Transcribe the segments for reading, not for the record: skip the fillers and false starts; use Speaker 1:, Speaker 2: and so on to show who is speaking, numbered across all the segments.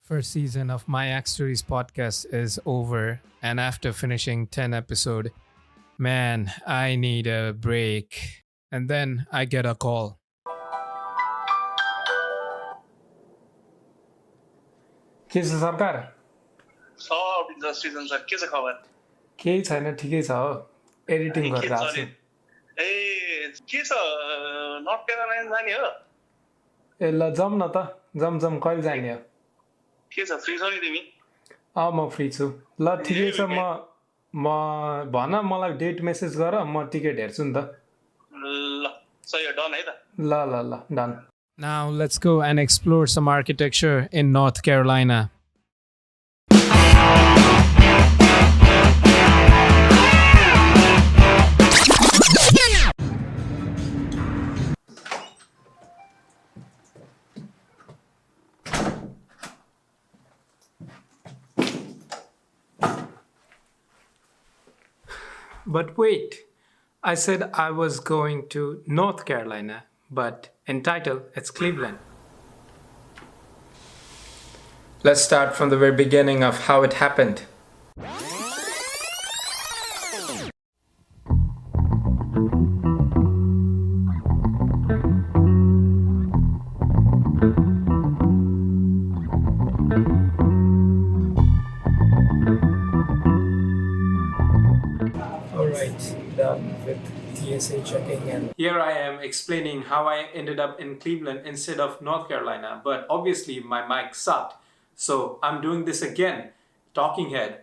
Speaker 1: First season of My Axe Stories podcast is over, and after finishing 10 episode, man, I need a break. And then I get a call. के छ सरकार
Speaker 2: सब सृजन sir के छ खबर
Speaker 1: केही छैन ठिकै छ हो एडिटिङ
Speaker 2: के
Speaker 1: गरेर आछु
Speaker 2: ए के छ नर्थ क्यारोलाइना जाने हो
Speaker 1: ए ल जाउँ न त जम कहिले जाने हो
Speaker 2: के छ फ्री छौ नि तिमी
Speaker 1: म फ्री छु ल ठिकै छ म भन मलाई डेट मेसेज गर म टिकट हेर्छु नि त
Speaker 2: ल सही डन है त
Speaker 1: ल done Now let's go and explore some architecture in North Carolina. But wait, I said I was going to North Carolina, but in title, it's Cleveland. Let's start from the very beginning of how it happened. Alright, done with TSA checking and here I am explaining how I ended up in Cleveland instead of North Carolina, but obviously my mic sucked, so I'm doing this again, talking head.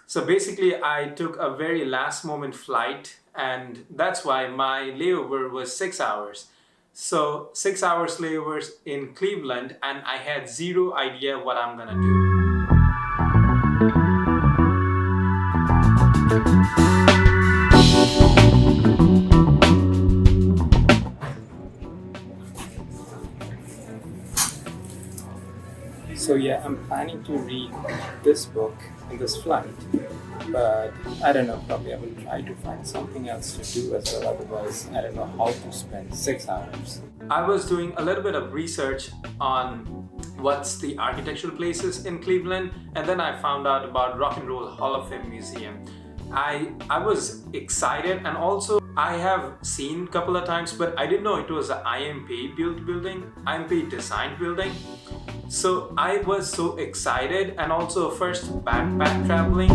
Speaker 1: So basically I took a very last moment flight and that's why my layover was 6 hours. So 6 hours layovers in Cleveland and I had zero idea what I'm gonna do. So yeah, I'm planning to read this book in this flight, but I don't know, probably I will try to find something else to do as well, otherwise I don't know how to spend 6 hours. I was doing a little bit of research on what's the architectural places in Cleveland, and then I found out about Rock and Roll Hall of Fame Museum. I was excited, and also I have seen a couple of times, but I didn't know it was an I.M.Pei built building, I.M.Pei designed building. So I was so excited, and also first backpack traveling.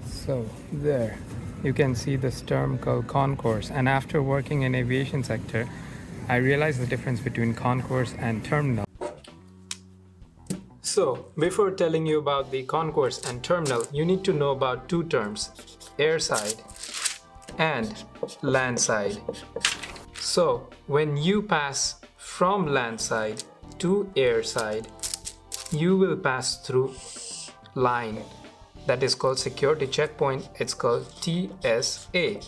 Speaker 1: So there, you can see this term called concourse, and after working in aviation sector, I realized the difference between concourse and terminal. So, before telling you about the concourse and terminal, you need to know about two terms, airside and landside. So, when you pass from landside to airside, you will pass through line that is called security checkpoint. It's called TSA.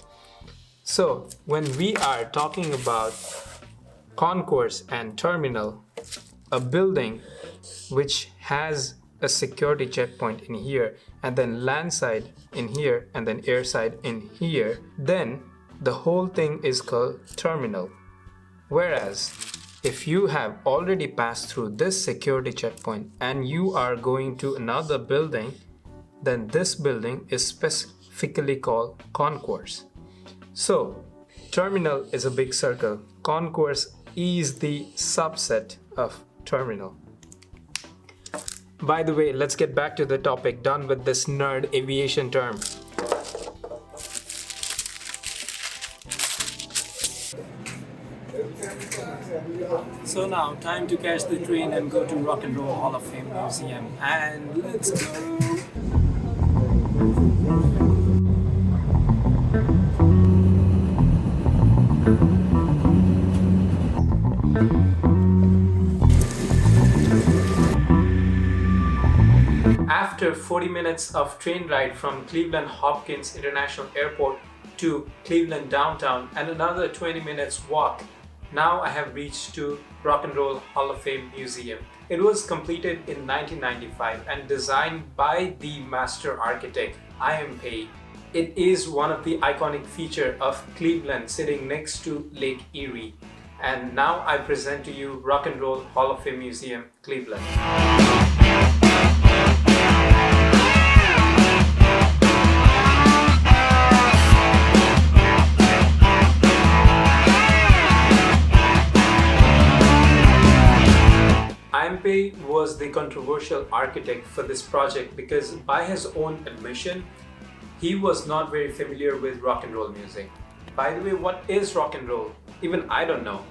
Speaker 1: So, when we are talking about concourse and terminal, a building which has a security checkpoint in here and then landside in here and then airside in here, then the whole thing is called terminal. Whereas if you have already passed through this security checkpoint and you are going to another building, then this building is specifically called concourse. So terminal is a big circle, concourse is the subset of terminal. By the way, let's get back to the topic. Done with this nerd aviation term. So now, time to catch the train and go to Rock and Roll Hall of Fame Museum. And let's go! After 40 minutes of train ride from Cleveland Hopkins International Airport to Cleveland downtown and another 20 minutes walk, now I have reached to Rock and Roll Hall of Fame Museum. It was completed in 1995 and designed by the master architect I.M.Pei. It is one of the iconic features of Cleveland sitting next to Lake Erie. And now I present to you Rock and Roll Hall of Fame Museum, Cleveland. I.M.Pei was the controversial architect for this project because, by his own admission, he was not very familiar with rock and roll music. By the way, what is rock and roll? Even I don't know.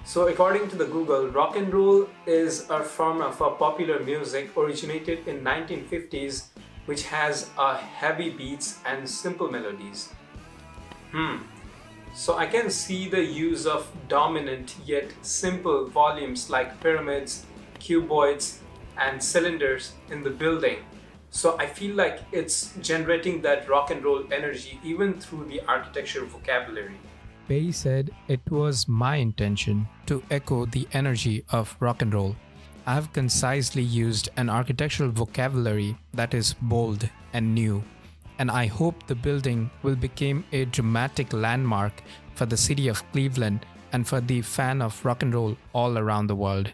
Speaker 1: So according to the Google, rock and roll is a form of popular music originated in 1950s which has heavy beats and simple melodies. So I can see the use of dominant yet simple volumes like pyramids, cuboids, and cylinders in the building. So I feel like it's generating that rock and roll energy even through the architecture vocabulary. Pei said it was my intention to echo the energy of rock and roll. I have concisely used an architectural vocabulary that is bold and new, and I hope the building will become a dramatic landmark for the city of Cleveland and for the fan of rock and roll all around the world.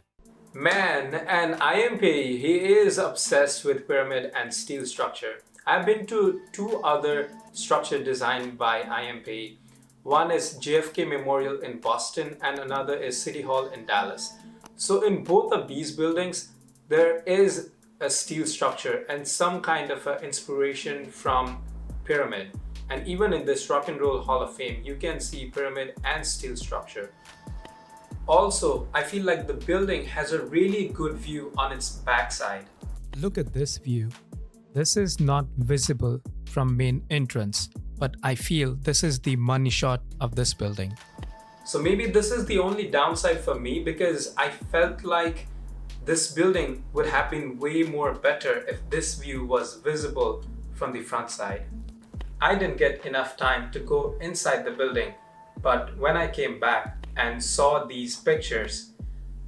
Speaker 1: Man, and I.M.Pei, he is obsessed with pyramid and steel structure. I've been to two other structures designed by I.M.Pei. One is JFK Memorial in Boston and another is City Hall in Dallas. So in both of these buildings, there is a steel structure and some kind of inspiration from pyramid. And even in this Rock and Roll Hall of Fame, you can see pyramid and steel structure. Also, I feel like the building has a really good view on its backside. Look at this view. This is not visible from main entrance, but I feel this is the money shot of this building. So maybe this is the only downside for me because I felt like this building would have been way more better if this view was visible from the front side. I didn't get enough time to go inside the building, but when I came back and saw these pictures,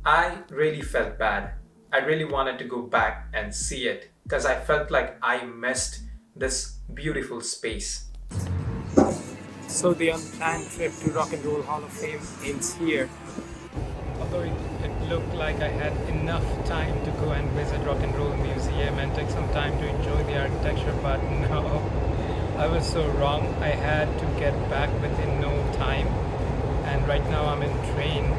Speaker 1: I really felt bad. I really wanted to go back and see it because I felt like I missed this beautiful space. So the unplanned trip to Rock and Roll Hall of Fame ends here. Although it looked like I had enough time to go and visit Rock and Roll Museum and take some time to enjoy the architecture, but no, I was so wrong. I had to get back within no time, and right now I'm in train.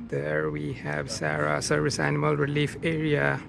Speaker 1: There we have Sarah, Service Animal Relief Area.